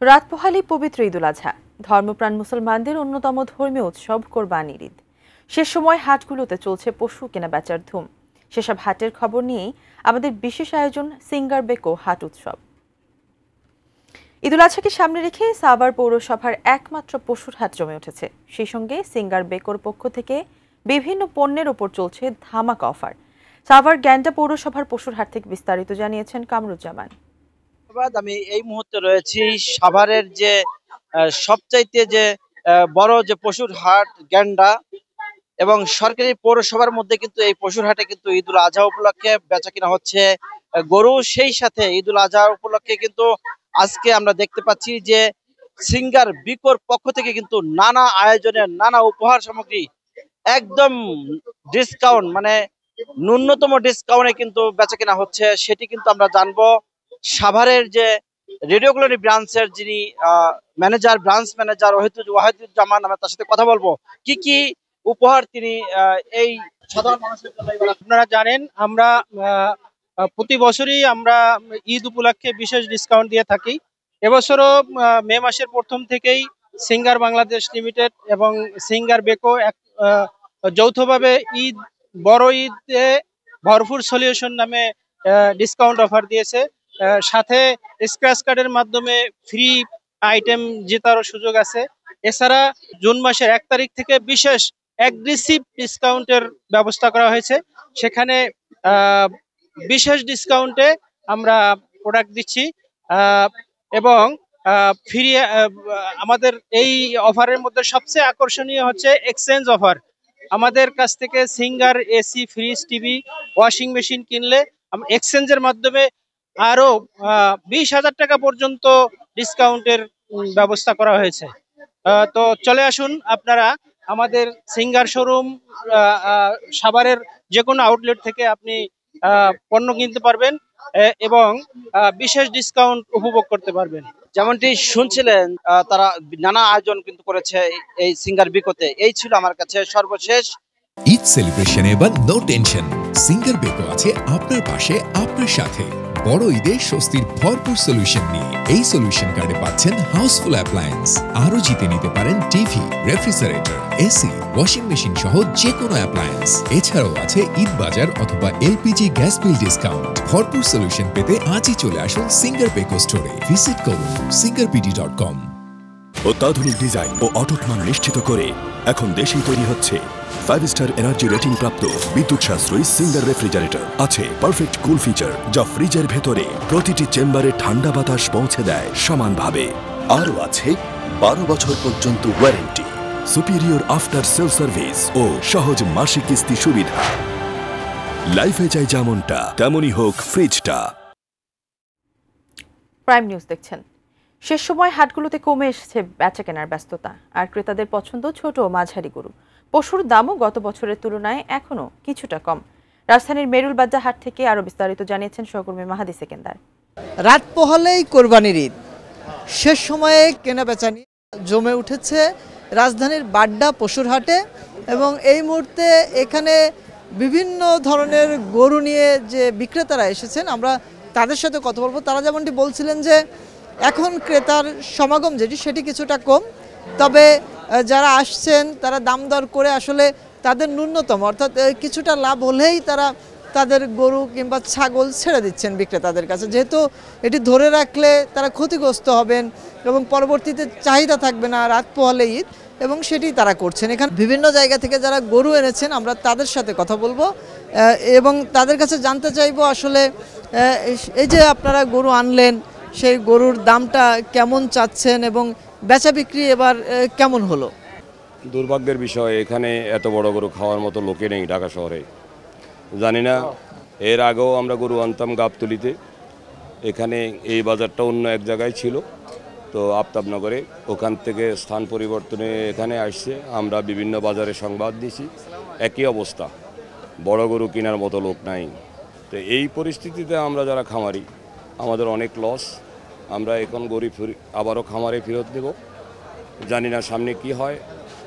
রাত পোহালেই পবিত্র ঈদুল আজহা, ধর্মপ্রাণ মুসলমানদের অন্যতম ধর্মীয় উৎসব কোরবানির ঈদ। সে সময় হাটগুলোতে চলছে পশু কেনা বেচার ধুম। সেসব হাটের খবর নিয়েই আমাদের বিশেষ আয়োজন সিঙ্গার বেকো হাট উৎসব। ঈদুল আজহাকে সামনে রেখে সাভার পৌরসভার একমাত্র পশুর হাট জমে উঠেছে। সেই সঙ্গে সিঙ্গার বেকোর পক্ষ থেকে বিভিন্ন পণ্যের ওপর চলছে ধামাকা অফার। সাভার গ্যান্ডা পৌরসভার পশুর হাট থেকে বিস্তারিত জানিয়েছেন কামরুজ্জামান। আমি এই মুহূর্তে রয়েছি সাভারের যে সবচাইতে যে বড় যে পশুর হাট গ্যান্ডা, এবং সরকারি পৌরসভার মধ্যে কিন্তু এই পশুর হাটে কিন্তু ঈদুল আজহা উপলক্ষে বেচা কিনা হচ্ছে গরু। সেই সাথে ঈদুল আজহা উপলক্ষে কিন্তু আজকে আমরা দেখতে পাচ্ছি যে সিঙ্গার বিকোর পক্ষ থেকে কিন্তু নানা আয়োজনের নানা উপহার সামগ্রী একদম ডিসকাউন্ট, মানে ন্যূনতম ডিসকাউন্টে কিন্তু বেচা কিনা হচ্ছে। সেটি কিন্তু আমরা জানবো সাভারের যে রেডিও কলোনি ব্রাঞ্চের যিনি ব্রাঞ্চ ম্যানেজার ওয়াহিদুজ্জামান, আমরা তার সাথে কথা বলবো কি কি উপহার তিনি এই সাধারণ মানুষের জন্য। আপনারা জানেন আমরা প্রতি বছরই আমরা ঈদ উপলক্ষে বিশেষ ডিসকাউন্ট দিয়ে থাকি। এবছরও মে মাসের প্রথম থেকেই সিঙ্গার বাংলাদেশ লিমিটেড এবং সিঙ্গার বেকো যৌথভাবে বড় ঈদে ভরপুর সলিউশন নামে ডিসকাউন্ট অফার দিয়েছে। সাথে স্ক্র্যাচ কার্ডের মাধ্যমে ফ্রি আইটেম জেতারও সুযোগ আছে। এছাড়া জুন মাসের 1 তারিখ থেকে বিশেষ অ্যাগ্রেসিভ ডিসকাউন্টের ব্যবস্থা করা হয়েছে। সেখানে বিশেষ ডিসকাউন্টে আমরা প্রোডাক্ট দিচ্ছি এবং ফ্রি। আমাদের এই অফারের মধ্যে সবচেয়ে আকর্ষণীয় হচ্ছে এক্সচেঞ্জ অফার। আমাদের কাছ থেকে singer AC, fridge, TV, washing machine কিনলে এক্সচেঞ্জের মাধ্যমে আরো 20,000 টাকা পর্যন্ত ডিসকাউন্টের ব্যবস্থা করা হয়েছে। তো চলে আসুন আপনারা আমাদের সিঙ্গার শোরুম সাভারের যে কোনো আউটলেট থেকে আপনি পণ্য কিনতে পারবেন এবং বিশেষ ডিসকাউন্ট উপভোগ করতে পারবেন। যেমনটি শুনছিলেন তারা নানা আয়োজন কিন্তু করেছে এই সিঙ্গার বিকোতে। এই ছিল আমার কাছে সর্বশেষ ঈদ সেলিব্রেশনে এবার নো টেনশন। সিঙ্গার বেকো আছে আপনার পাশে, আপনার সাথে। বড় ঈদে স্বস্তির ভরপুর সলিউশন নিয়ে এই সলিউশন কার্ডে পাচ্ছেন হাউসফুল অ্যাপ্লায়েন্স। আরো জিতে নিতে পারেন TV, refrigerator, AC, washing machine সহ যে কোনো অ্যাপ্লায়েন্স। এছাড়াও আছে ঈদ বাজার অথবা এলপিজি গ্যাস বিল ডিসকাউন্ট। ভরপুর সলিউশন পেতে আজই চলে আসুন সিঙ্গার বেকো স্টোরে। ভিজিট করুন singarpd.com। অত্যাধুনিক ডিজাইন ও অটুট মান নিশ্চিত করে এখন দেশেই তৈরি হচ্ছে 5 স্টার এনার্জি রেটিং প্রাপ্ত বিদ্যুৎ সাশ্রয়ী সিঙ্গার রেফ্রিজারেটর। আছে পারফেক্ট কুল ফিচার, যা ফ্রিজের ভেতরে প্রতিটি চেম্বারে ঠান্ডা বাতাস পৌঁছে দেয় সমানভাবে। আরও আছে 12 বছর পর্যন্ত warranty, superior after sale service ও সহজ মাসিক কিস্তি সুবিধা। লাইফে চাই যেমনটা তেমনই হোক ফ্রিজটা। প্রাইম নিউজ দেখছেন। শেষ সময় হাটগুলোতে কমে এসেছে বেচা কেনার ব্যস্ততা, আর ক্রেতাদের পছন্দ ছোট ও মাঝারি গরু। পশুর দামও গত বছরের তুলনায় এখনো কিছুটা কম। রাজধানীর মেরুল বাজার হাট থেকে আরো বিস্তারিত জানিয়েছেন সহকর্মী মাহাদি সেকেন্দার। রাত পোহালেই কোরবানির ঈদ, শেষ সময়ে কেনা বেচা নিয়ে জমে উঠেছে রাজধানীর বাড্ডা পশুর হাটে। এবং এই মুহূর্তে এখানে বিভিন্ন ধরনের গরু নিয়ে যে বিক্রেতারা এসেছেন, আমরা তাদের সাথে কথা বলবো। তারা যেমনটি বলছিলেন যে এখন ক্রেতার সমাগম সেটি কিছুটা কম, তবে যারা আসছেন তারা দাম দর করে আসলে তাদের ন্যূনতম অর্থাৎ কিছুটা লাভ হলেই তারা তাদের গরু কিংবা ছাগল ছেড়ে দিচ্ছেন বিক্রেতাদের কাছে, যেহেতু এটি ধরে রাখলে তারা ক্ষতিগ্রস্ত হবেন এবং পরবর্তীতে চাহিদা থাকবে না রাত পোহালে ঈদ, এবং সেটি তারা করছেন। এখানে বিভিন্ন জায়গা থেকে যারা গরু এনেছেন আমরা তাদের সাথে কথা বলবো এবং তাদের কাছে জানতে চাইবো আসলে এই যে আপনারা গরু আনলেন সেই গরুর দামটা কেমন চাচ্ছেন এবং বেচা বিক্রি এবার কেমন হলো। দুর্ভাগ্যের বিষয়, এখানে এত বড় গরু খাওয়ার মতো লোকে নেই ঢাকা শহরে। জানি না, এর আগেও আমরা গরু আনতাম গাবতলিতে, এখানে এই বাজারটা অন্য এক জায়গায় ছিল, তো আফতাবনগরে, ওখান থেকে স্থান পরিবর্তনে এখানে আসছে। আমরা বিভিন্ন বাজারে সংবাদ দিয়েছি, একই অবস্থা, বড় গরু কেনার মতো লোক নাই। তো এই পরিস্থিতিতে আমরা যারা খামারি, আমাদের অনেক লস। আমরা এখন গরু আবারও খামারে ফেরত দেব, জানি না সামনে কি হয়।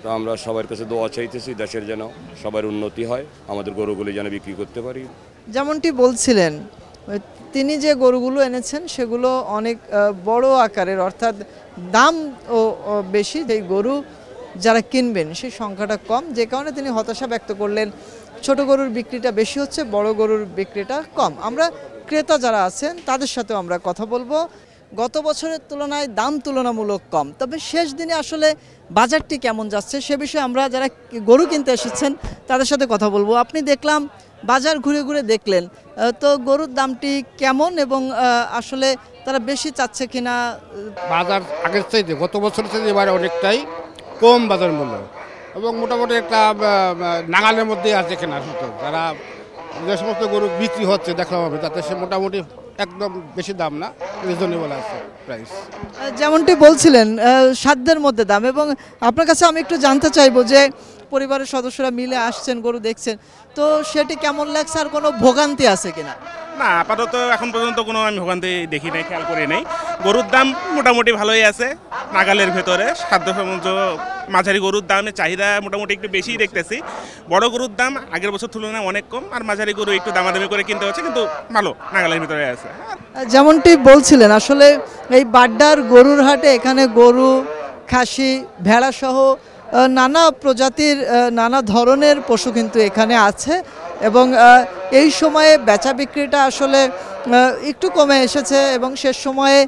তো আমরা সবার কাছে দোয়া চাইতেছি দেশের যেন সবার উন্নতি হয়, আমাদের গরুগুলি যেন বিক্রি করতে পারি। যেমনটি বলছিলেন তিনি যে গরুগুলো এনেছেন সেগুলো অনেক বড় আকারের, অর্থাৎ দাম ও বেশি, যেই গরু যারা কিনবেন সেই সংখ্যাটা কম, যে কারণে তিনি হতাশা ব্যক্ত করলেন। ছোট গরুর বিক্রিটা বেশি হচ্ছে, বড় গরুর বিক্রিটা কম। আমরা ক্রেতা যারা আছেন তাদের সাথেও আমরা কথা বলবো। গত বছরের তুলনায় দাম তুলনামূলক কম, তবে শেষ দিনে আসলে বাজারটি কেমন যাচ্ছে সে বিষয়ে আমরা যারা গরু কিনতে এসেছেন তাদের সাথে কথা বলবো। আপনি দেখলাম বাজার ঘুরে ঘুরে দেখলেন, তো গরুর দামটি কেমন এবং আসলে তারা বেশি চাচ্ছে কিনা? বাজার আগের চাইতে গত বছরের চাইতে এবারে অনেকটাই কম বাজার মূল্য, এবং মোটামুটি একটা নাগালের মধ্যে আছে কেনা শুধু। যারা যে সমস্ত গরু বিক্রি হচ্ছে দেখলাম আমি, তাতে সে মোটামুটি একদম বেশি দাম না, রিজনেবল আছে প্রাইস। যেমনটি বলছিলেন সাধ্যের মধ্যে দাম। এবং আপনার কাছে আমি একটু জানতে চাইবো যে পরিবারের সদস্যরা মিলে আসছেন, গরু দেখছেন, তো সেটি কেমন লাগছে, আর কোনো ভোগান্তি আছে কিনা? না, আপাতত এখন পর্যন্ত কোনো আমি ভোগান্তি দেখি নাই, খেয়াল করি নাই। গরুর দাম মোটামুটি ভালোই আছে, নাগালের ভেতরে। সাধ্যসম্মত মাঝারি গরুর দামের চাহিদা মোটামুটি একটু বেশিই দেখতেছি। বড় গরুর দাম আগের বছর তুলনায় অনেক কম, আর মাঝারি গরু একটু দামাদামি করে কিনতে হচ্ছে, কিন্তু ভালো নাগালের ভিতরে আছে। যেমনটি বলছিলেন, আসলে এই বাড্ডার গরুর হাটে এখানে গরু, খাসি, ভেড়া সহ নানা প্রজাতির নানা ধরনের পশু কিন্তু এখানে আছে, এবং এই সময়ে বেচা বিক্রিটা আসলে একটু কমে এসেছে, এবং শেষ সময়ে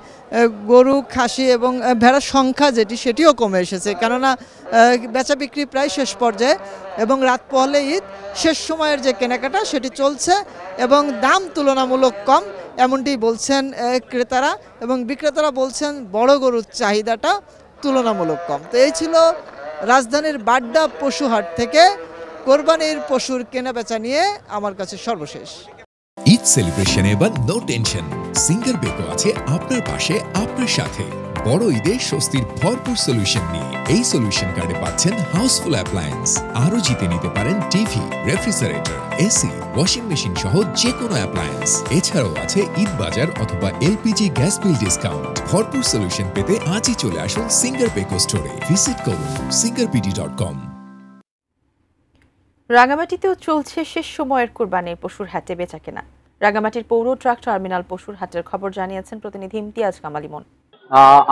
গরু, খাসি এবং ভেড়ার সংখ্যা সেটিও কমে এসেছে, কেননা বেচা বিক্রি প্রায় শেষ পর্যায়ে, এবং রাত পোহালে ঈদ, শেষ সময়ের যে কেনাকাটা সেটি চলছে, এবং দাম তুলনামূলক কম এমনটি বলছেন ক্রেতারা, এবং বিক্রেতারা বলছেন বড় গরুর চাহিদাটা তুলনামূলক কম। তো এই ছিল রাজধানীর বাড্ডা পশু হাট থেকে কোরবানির পশুর কেনাবেচা নিয়ে আমার কাছে সর্বশেষ। ঈদ সেলিব্রেশনে এবার নো টেনশন, সিঙ্গার বেকো আছে আপনার পাশে, আপনার সাথে। বড় ঈদে স্বস্তির ভরপুর সলিউশন নিয়ে এই সলিউশন কার্ডে পাচ্ছেন হাউসফুল অ্যাপ্লায়েন্স। আরও জিতে নিতে পারেন TV, refrigerator, AC, washing machine সহ যে কোনো অ্যাপ্লায়েন্স। এছাড়াও আছে ঈদ বাজার অথবা এলপিজি গ্যাস বিল ডিসকাউন্ট। ভরপুর সলিউশন পেতে আজই চলে আসুন সিঙ্গার বেকো স্টোরে। ভিজিট করুন singarpd.com। রাঙামাটিতেও চলছে শেষ সময়ের কোরবানির পশুর হাটে বেচাকেনা। রাঙামাটির পৌর ট্রাক টার্মিনাল পশুর হাটের খবর জানিয়েছেন প্রতিনিধি ইমতিয়াজ কামাল ইমন।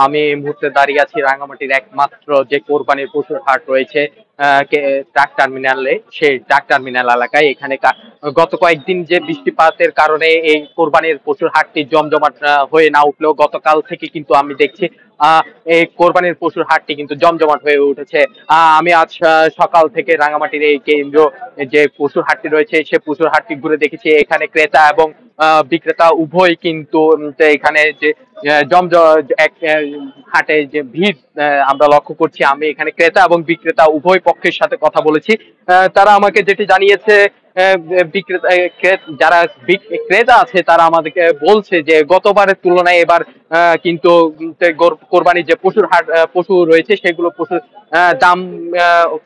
আমি এই মুহূর্তে দাঁড়িয়ে আছি রাঙামাটির একমাত্র যে কোরবানির পশুর হাট রয়েছে ট্রাক টার্মিনালে, সেই ট্রাক টার্মিনাল এলাকায়। এখানে গত কয়েকদিন যে বৃষ্টিপাতের কারণে এই কোরবানির পশুর হাটটি জমজমাট হয়ে না উঠলেও গতকাল থেকে কিন্তু আমি দেখছি এই কোরবানির পশুর হাটটি কিন্তু জমজমাট হয়ে উঠেছে। আমি আজ সকাল থেকে রাঙামাটির এই কেন্দ্র যে পশুর হাটটি রয়েছে সে পশুর হাটটি ঘুরে দেখেছি। এখানে ক্রেতা এবং বিক্রেতা উভয় কিন্তু এখানে যে হাটে যে ভিড় আমরা লক্ষ্য করছি। আমি এখানে ক্রেতা এবং বিক্রেতা উভয় পক্ষের সাথে কথা বলেছি। তারা আমাকে যেটি জানিয়েছে, যারা ক্রেতা আছে তারা আমাদেরকে বলছে যে গতবারের তুলনায় এবার কিন্তু কোরবানির যে পশুর হাট পশু রয়েছে সেগুলো পশুর দাম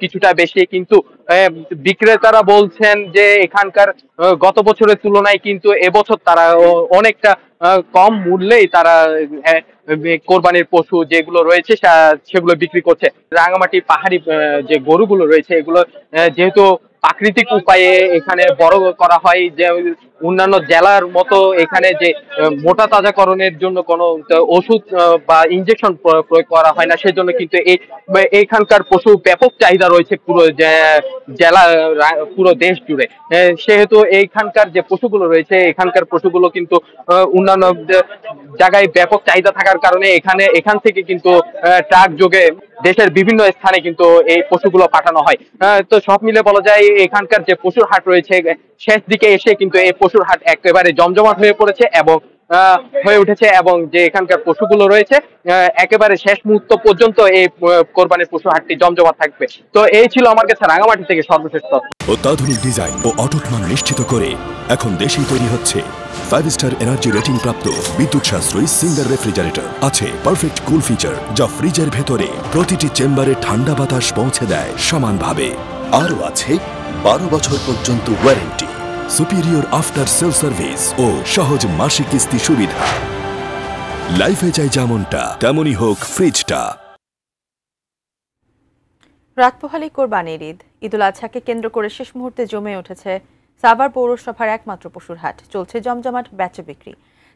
কিছুটা বেশি, কিন্তু বিক্রেতারা বলছেন যে এখানকার গত বছরের তুলনায় কিন্তু এবছর তারা অনেকটা কম মূল্যেই তারা কোরবানির পশু যেগুলো রয়েছে সেগুলো বিক্রি করছে। রাঙামাটি পাহাড়ি যে গরুগুলো রয়েছে এগুলো যেহেতু প্রাকৃতিক উপায়ে এখানে বড় করা হয়, যে অন্যান্য জেলার মতো এখানে যে মোটা তাজাকরণের জন্য কোনো ওষুধ বা ইনজেকশন প্রয়োগ করা হয় না, সেজন্য কিন্তু এইখানকার পশু ব্যাপক চাহিদা রয়েছে পুরো জেলা, পুরো দেশ জুড়ে। সেহেতু এইখানকার যে পশুগুলো রয়েছে এখানকার পশুগুলো কিন্তু অন্যান্য জায়গায় ব্যাপক চাহিদা থাকার কারণে এখান থেকে কিন্তু ট্রাক যোগে দেশের বিভিন্ন স্থানে কিন্তু এই পশুগুলো পাঠানো হয়। তো সব মিলে বলা যায় এখানকার যে পশুর হাট রয়েছে শেষ দিকে এসে কিন্তু এই পশুর হাট একেবারে জমজমাট হয়ে পড়েছে এবং হয়ে উঠেছে, এবং যে এখানকার পশুগুলো রয়েছে একেবারে শেষ মুহূর্ত পর্যন্ত এই কোরবানির পশু হাটটি জমজমাট থাকবে। তো এই ছিল আমার কাছে রাঙামাটি থেকে সর্বশেষ তথ্য। অত্যাধুনিক ডিজাইন ও অটুট মান নিশ্চিত করে এখন দেশেই তৈরি হচ্ছে 5 স্টার এনার্জি রেটিং প্রাপ্ত বিদ্যুৎ সাশ্রয়ী সিঙ্গার রেফ্রিজারেটর। আছে পারফেক্ট কুল ফিচার, যা ফ্রিজের ভেতরে প্রতিটি চেম্বারে ঠান্ডা বাতাস পৌঁছে দেয় সমানভাবে। আরও আছে 12 বছর পর্যন্ত warranty, superior after sale service ও সহজ মাসিক কিস্তি সুবিধা। লাইফে চাই যেমনটা তেমনই হোক ফ্রিজটা। রাত পোহালেই কোরবানির ঈদ। ঈদুল আজহাকে কেন্দ্র করে শেষ মুহূর্তে জমে উঠেছে সাভার পৌরসভার একমাত্র পশুর হাট, চলছে জমজমাট বেচা বিক্রি।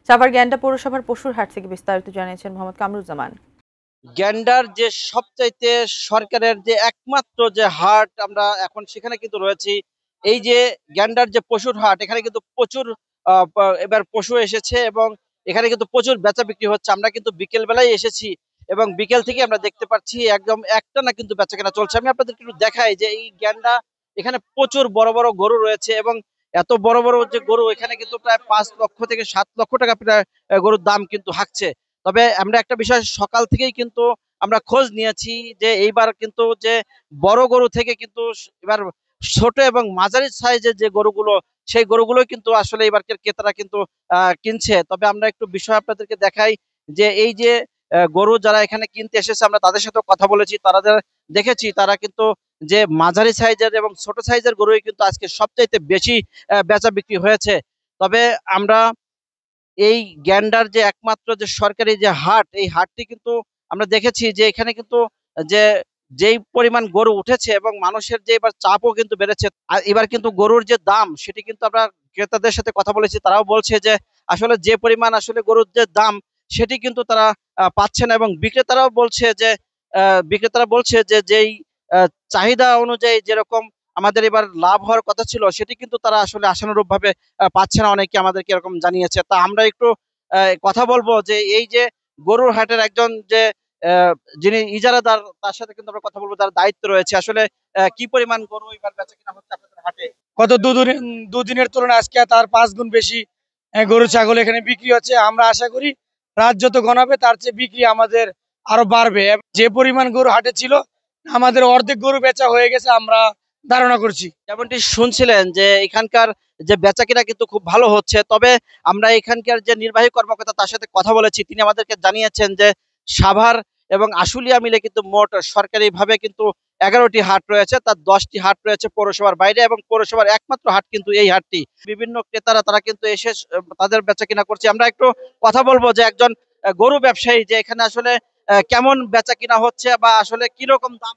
সাভার গ্যান্ডা পৌরসভার পশুর হাট থেকে বিস্তারিত জানিয়েছেন মোহাম্মদ কামরুজ্জামান। গ্যান্ডার যে সবচাইতে সরকারের যে একমাত্র যে হাট, আমরা এখন সেখানে কিন্তু রয়েছি। এই যে গ্যান্ডার যে পশুর হাট, এখানে কিন্তু প্রচুর এবার পশু এসেছে এবং এখানে কিন্তু প্রচুর বেচা বিক্রি হচ্ছে। আমরা কিন্তু বিকেল বেলায় এসেছি এবং বিকেল থেকে আমরা দেখতে পাচ্ছি একদম একটানা কিন্তু বেচা কেনা চলছে। আমি আপনাদেরকে একটু দেখাই যে এই গ্যান্ডা, এখানে প্রচুর বড় বড় গরু রয়েছে এবং এত বড় বড় যে গরু, এখানে কিন্তু প্রায় 5 লক্ষ থেকে 7 লক্ষ টাকা প্রায় গরুর দাম কিন্তু হাঁকছে। তবে আমরা একটা বিষয় সকাল থেকেই কিন্তু আমরা খোঁজ নিয়েছি যে এইবার কিন্তু যে বড় গরু থেকে কিন্তু এবার ছোট এবং মাঝারি সাইজের যে গরুগুলো, সেই গরুগুলো কিন্তু আসলে এবার ক্রেতারা কিন্তু কিনছে। তবে আমরা একটু বিষয় আপনাদেরকে দেখাই যে এই যে গরু যারা এখানে কিনতে এসেছে, আমরা তাদের সাথে কথা বলেছি, তারা দেখেছি তারা কিন্তু যে মাঝারি সাইজের এবং ছোট সাইজের গরুই কিন্তু আজকে সবচাইতে বেশি বেচা বিক্রি হয়েছে। তবে আমরা এই গ্যান্ডার যে একমাত্র যে সরকারি যে হাট, এই হাটটি কিন্তু আমরা দেখেছি যে এখানে কিন্তু যে যেই পরিমাণ গরু উঠেছে এবং মানুষের যে এবার চাপও কিন্তু বেড়েছে। আর এবার কিন্তু গরুর যে দাম, সেটি কিন্তু আমরা ক্রেতাদের সাথে কথা বলেছি, তারাও বলছে যে আসলে যে পরিমাণ আসলে গরুর যে দাম, সেটি কিন্তু তারা পাচ্ছে না এবং বিক্রেতারা বলছে যে যেই চাহিদা অনুযায়ী যেরকম আমাদের এবার লাভ হওয়ার কথা ছিল, সেটি কিন্তু তারা আসলে আশানুরূপ ভাবে পাচ্ছে না। অনেকে আমাদেরকে এরকম জানিয়েছে। তা আমরা একটু কথা বলবো যে এই যে গরুর হাটের একজন যে যিনি ইজারাদার, তার সাথে কিন্তু আমরা কথা বলবো, তার দায়িত্ব রয়েছে। আসলে কি পরিমাণ গরু এবার বেচা কিনা হচ্ছে আপনাদের হাটে? গত দুদিনের তুলনায় আজকে তার 5 গুণ বেশি গরু ছাগল এখানে বিক্রি হচ্ছে। আমরা আশা করি রাত যত গণাবে তার চেয়ে বিক্রি আমাদের আরো বাড়বে। যে পরিমাণ গরু হাটে ছিল, আমাদের অর্ধেক গরু বেচা হয়ে গেছে আমরা ধারণা করছি। যেমনটি শুনছিলেন যে এখানকার যে বেচা কিনা কিন্তু খুব ভালো হচ্ছে। তবে আমরা এখানকার যে নির্বাহী কর্মকর্তা, তার সাথে কথা বলেছি, তিনি আমাদেরকে জানিয়েছেন যে সাভার এবং আশুলিয়া মিলে কিন্তু মোট সরকারি ভাবে কিন্তু 11টি হাট রয়েছে, তার 10টি হাট রয়েছে পৌরসভার বাইরে এবং পৌরসভার একমাত্র হাট কিন্তু এই হাটটি। বিভিন্ন ক্রেতারা তারা কিন্তু এসে তাদের বেচা কিনা করছে। আমরা একটু কথা বলবো যে একজন গরু ব্যবসায়ী, যে এখানে আসলে কেমন বেচা কিনা হচ্ছে বা আসলে কি রকম দাম?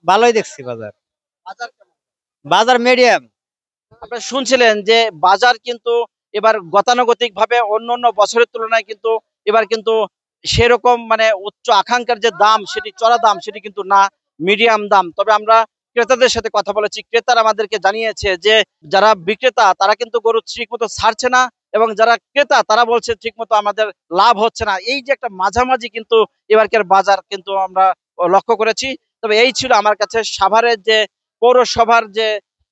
ভালোই দেখছি বাজার। বাজার কেমন? বাজার মিডিয়াম। আপনারা শুনছিলেন যে বাজার কিন্তু এবার গতানুগতিক ভাবে অন্য বছরের তুলনায় কিন্তু এবার কিন্তু সেরকম মানে উচ্চ আকাঙ্ক্ষার যে দাম, সেটি চড়া দাম, সেটি কিন্তু না, মিডিয়াম দাম। তবে আমরা ক্রেতাদের সাথে কথা বলেছি, ক্রেতারা আমাদেরকে জানিয়েছে যে যারা বিক্রেতা তারা কিন্তু গরু ঠিক মতো ছাড়ছে না এবং যারা ক্রেতা তারা বলছে ঠিক মতো আমাদের লাভ হচ্ছে না। এই যে একটা মাঝামাঝি কিন্তু এবারকার বাজার কিন্তু আমরা লক্ষ্য করেছি। তবে এই ছিল আমার কাছে সাভারের যে পৌরসভার যে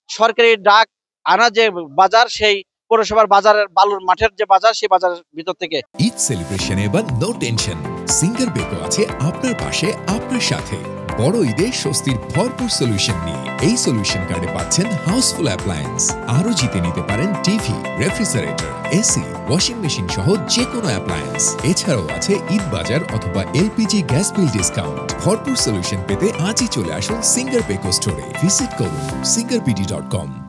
সরকারি ডাক আনা যে বাজার, সেই পৌরসভার বাজারের বালুর মাঠের যে বাজার, সেই বাজারের ভিতর থেকে। ঈদ সেলিব্রেশনে এবার নো টেনশন, সিঙ্গার বেকো আছে আপনার পাশে, আপনার সাথে। বড় ঈদে স্বস্তির ভরপুর সলিউশন নিয়ে এই সলিউশন কার্ডে পাচ্ছেন হাউসফুল অ্যাপ্লায়েন্স। আরো জিতে নিতে পারেন TV, refrigerator, AC, washing machine সহ যে কোনো অ্যাপ্লায়েন্স। এছাড়াও আছে ঈদ বাজার অথবা এলপিজি গ্যাস বিল ডিসকাউন্ট। ভরপুর সলিউশন পেতে আজই চলে আসুন সিঙ্গার বেকো স্টোরে। ভিজিট করুন singarpd.com।